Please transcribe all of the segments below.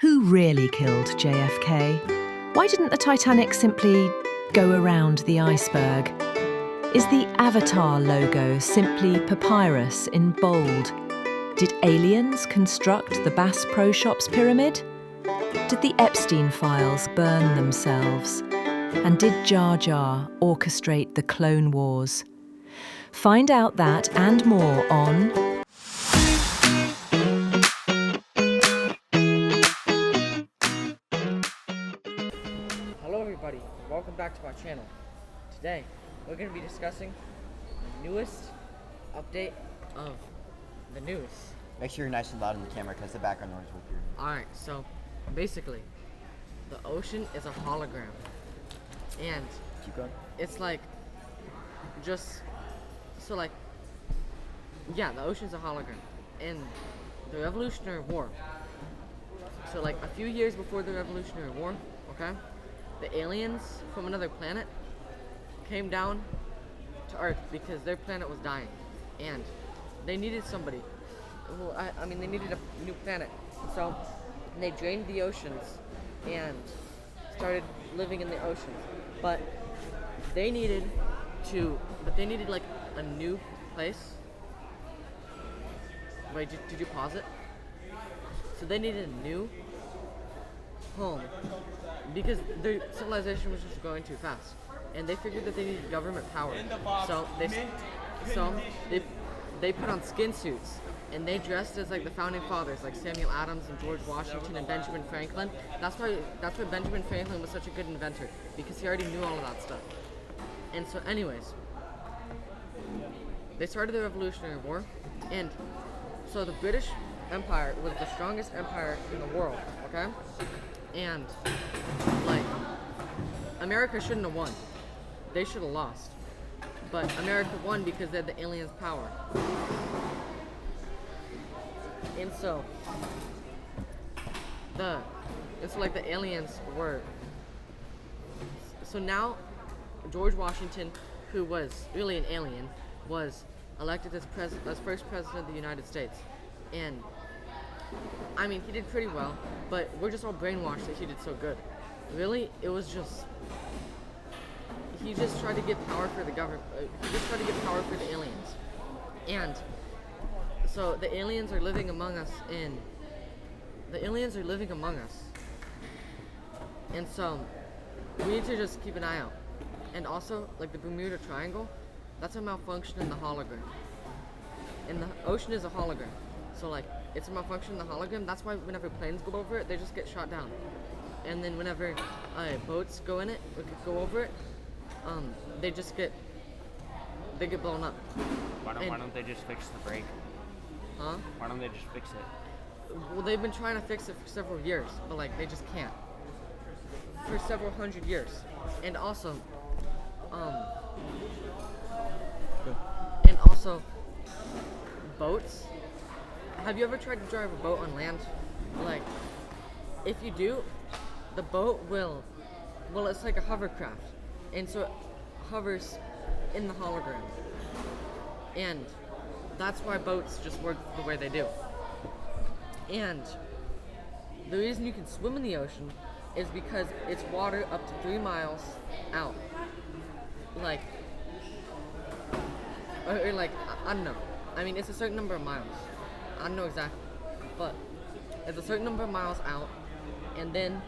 Who really killed JFK? Why didn't the Titanic simply go around the iceberg? Is the Avatar logo simply papyrus in bold? Did aliens construct the Bass Pro Shops pyramid? Did the Epstein files burn themselves? And did Jar Jar orchestrate the Clone Wars? Find out that and more on Hello everybody, welcome back to our channel. Today, we're going to be discussing the newest update of the news. Make sure you're nice and loud in the camera because the background noise will hear. Alright, so basically, the ocean is a hologram. And Keep going. it's like, the ocean's a hologram. And the Revolutionary War. So like a few years before the Revolutionary War, okay? The aliens from another planet came down to Earth because their planet was dying, and they needed somebody. Well, they needed a new planet, so they drained the oceans and started living in the oceans. But they needed like a new place. Wait, did you pause it? So they needed a new home because their civilization was just going too fast, and they figured that they needed government power. So they put on skin suits, and they dressed as like the founding fathers, like Samuel Adams and George Washington and Benjamin Franklin. That's why Benjamin Franklin was such a good inventor, because he already knew all of that stuff. And so, anyways, they started the Revolutionary War, and so the British Empire was the strongest empire in the world, okay? And, like, America shouldn't have won. They should have lost. But America won because they had the aliens' power. And so, the aliens were... So now, George Washington, who was really an alien, was elected as first president of the United States. And I mean, he did pretty well, but we're just all brainwashed that he did so good. Really, it was just... He just tried to get power for the government. He just tried to get power for the aliens. And so the aliens are living among us And so we need to just keep an eye out. And also, like the Bermuda Triangle, that's a malfunction in the hologram. And the ocean is a hologram. So like, it's a malfunction in the hologram. That's why whenever planes go over it, they just get shot down. And then whenever boats go in it, or go over it, they get blown up. Why don't they just fix the break? Huh? Why don't they just fix it? Well, they've been trying to fix it for several years, but like they just can't. For several hundred years. And also, boats. Have you ever tried to drive a boat on land? Like, if you do, the boat it's like a hovercraft. And so it hovers in the hologram. And that's why boats just work the way they do. And the reason you can swim in the ocean is because it's water up to 3 miles out. Like, or like, I don't know. I mean, it's a certain number of miles. I don't know exactly, but it's a certain number of miles out, and then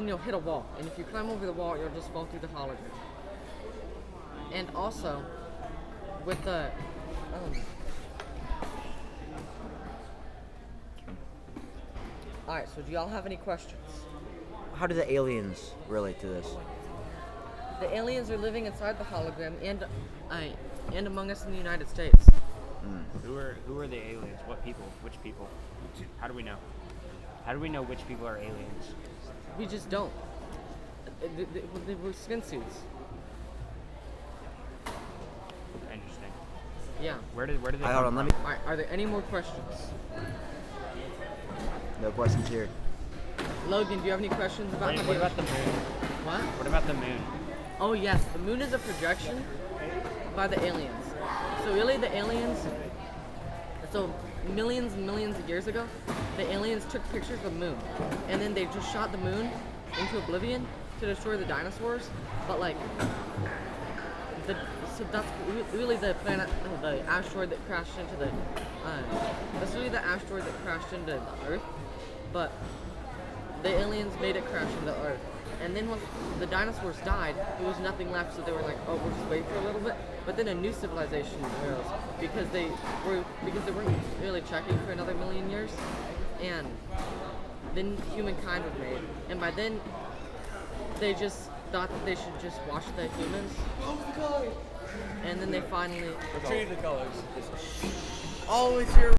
you'll hit a wall, and if you climb over the wall, you'll just fall through the hologram. And also, with the Alright, so do y'all have any questions? How do the aliens relate to this? The aliens are living inside the hologram and among us in the United States. Who are the aliens? What people? Which people? How do we know? How do we know which people are aliens? We just don't. They were skin suits. Interesting. Yeah. Where did they Hold on, let me. Alright, are there any more questions? No questions here. Logan, do you have any questions about What about the moon? What? What about the moon? Oh yes, the moon is a projection by the aliens. So really the aliens, so millions and millions of years ago, the aliens took pictures of the moon, and then they just shot the moon into oblivion to destroy the dinosaurs. But like, so that's really the planet, the asteroid that crashed into the. That's really the asteroid that crashed into the Earth, but the aliens made it crash into the Earth. And then once the dinosaurs died, there was nothing left, so they were like, oh, we'll just wait for a little bit. But then a new civilization arose because they weren't really checking for another million years, and then humankind was made. And by then, they just thought that they should just watch the humans. And then they finally Change the colors. Always here.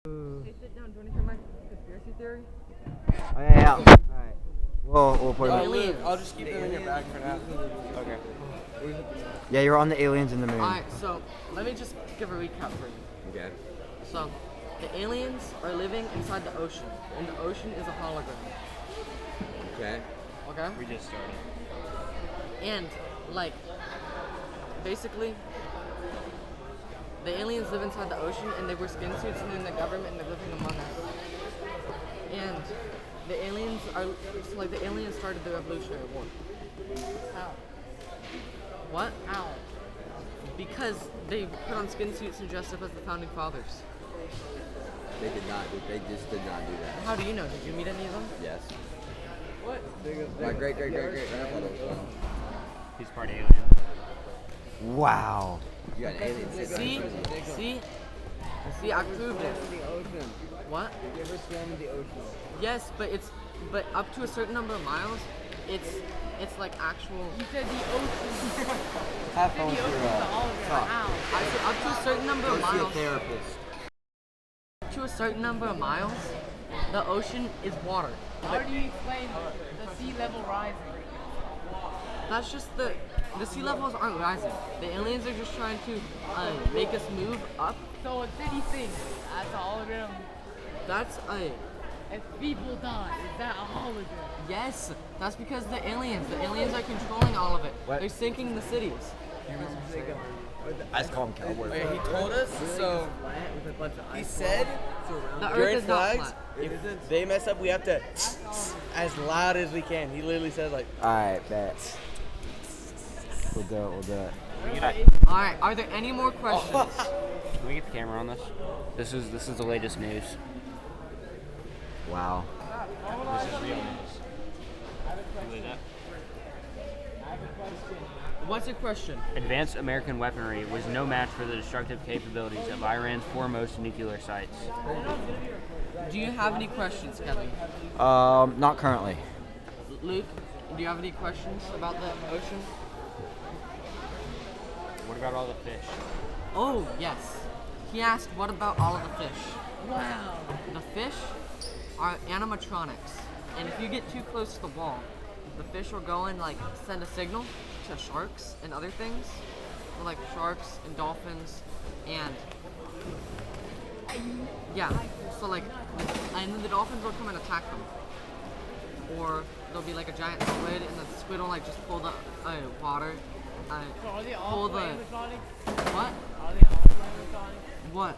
Hey, sit down. Do you want to hear my conspiracy theory? Oh, yeah. All right. We'll put it. Aliens. I'll just keep them in your bag for now. Okay. Yeah, you're on the aliens in the moon. Alright, so let me just give a recap for you. Okay. So, the aliens are living inside the ocean, and the ocean is a hologram. Okay. Okay? We just started. And, like, basically, the aliens live inside the ocean, and they wear skin suits, and then the government, and they're living among us. And the aliens are, so like, the aliens started the Revolutionary War. How? What? How? Because they put on skin suits and dressed up as the founding fathers. They did not. They just did not do that. How do you know? Did you meet any of them? Yes. What? My great grandfather was one. He's part alien. Wow. You got an alien sitting on the president. See, I proved it. What? You ever swam in the ocean? Yes, but up to a certain number of miles, it's like actual. You said the ocean. Have The fun with ocean's your a hologram. How? I said up to a certain number of Go see a miles. therapist. To a certain number of miles, the ocean is water. How do you explain the sea level rising? That's just the sea levels aren't rising. The aliens are just trying to make us move up. So a city sinks. That's a hologram. That's If people die, is that a hologram? yes. That's because the aliens are controlling all of it. What? They're sinking the cities. I just call him cowboy. Okay, he told us. So he said The Earth during is not flags, flat. if they mess up, we have to as loud as we can. He literally said like. Alright, bet. We'll do it. All right. Are there any more questions? Can we get the camera on this? This is the latest news. Wow. This is real news. You believe that? What's your question? Advanced American weaponry was no match for the destructive capabilities of Iran's foremost nuclear sites. Do you have any questions, Kevin? Not currently. Luke, do you have any questions about the ocean? What about all the fish? Oh, yes. He asked, what about all of the fish? Wow. The fish are animatronics. And if you get too close to the wall, the fish will go and like send a signal to sharks and other things. So, like sharks and dolphins and yeah. So like, and then the dolphins will come and attack them. Or there'll be like a giant squid and the squid will like just pull the water. So are they Pull all the animatronics? what? Are they all animatronics? What?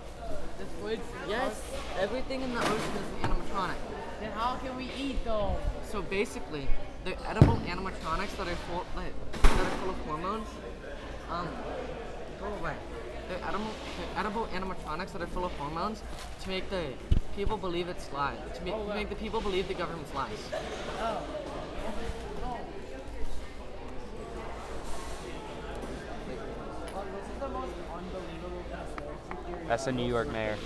The squids? Yes, everything in the ocean is an animatronic. Then how can we eat though? So basically, they're edible animatronics that are full of hormones. Go away. They're edible animatronics that are full of hormones to make the people believe it's lies. To make the people believe the government's lies. Oh. That's the New York mayor.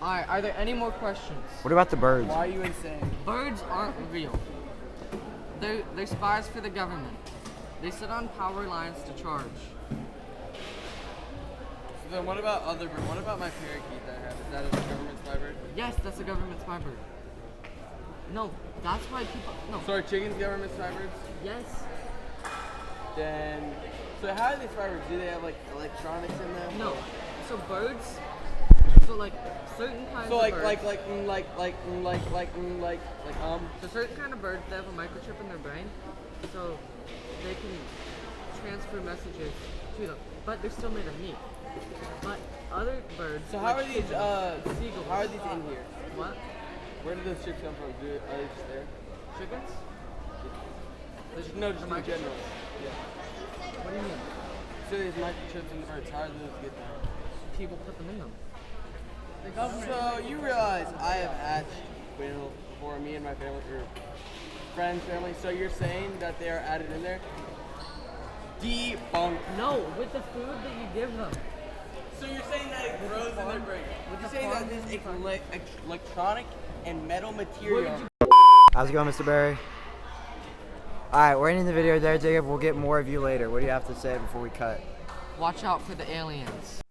Alright, are there any more questions? What about the birds? Why are you insane? Birds aren't real. They're spies for the government. They sit on power lines to charge. So then what about what about my parakeet that I have? Is that a government spy bird? Yes, that's a government spy bird. No, that's why people. No. So are chickens government spy birds? Yes. Then, so how are they spy birds? Do they have like electronics in them? No. So birds. So like certain kinds So of like birds. like So certain kind of birds, they have a microchip in their brain. So they can transfer messages to them, but they're still made of meat. But other birds. So how are like these seagulls. how are these in here? What? Where did those chips come from? Are they just there? Chickens? Just in general. Yeah. What do you mean? So these microchips in the birds, how did those get there? People put them in them. The government. So you realize I have hatched quail for me and my family, or friends' family. So you're saying that they are added in there? Debunk. No, with the food that you give them. So you're saying that it grows in their brain? You're saying that this electronic and metal material. How's it going, Mr. Barry? Alright, we're ending the video there, Jacob. We'll get more of you later. What do you have to say before we cut? Watch out for the aliens.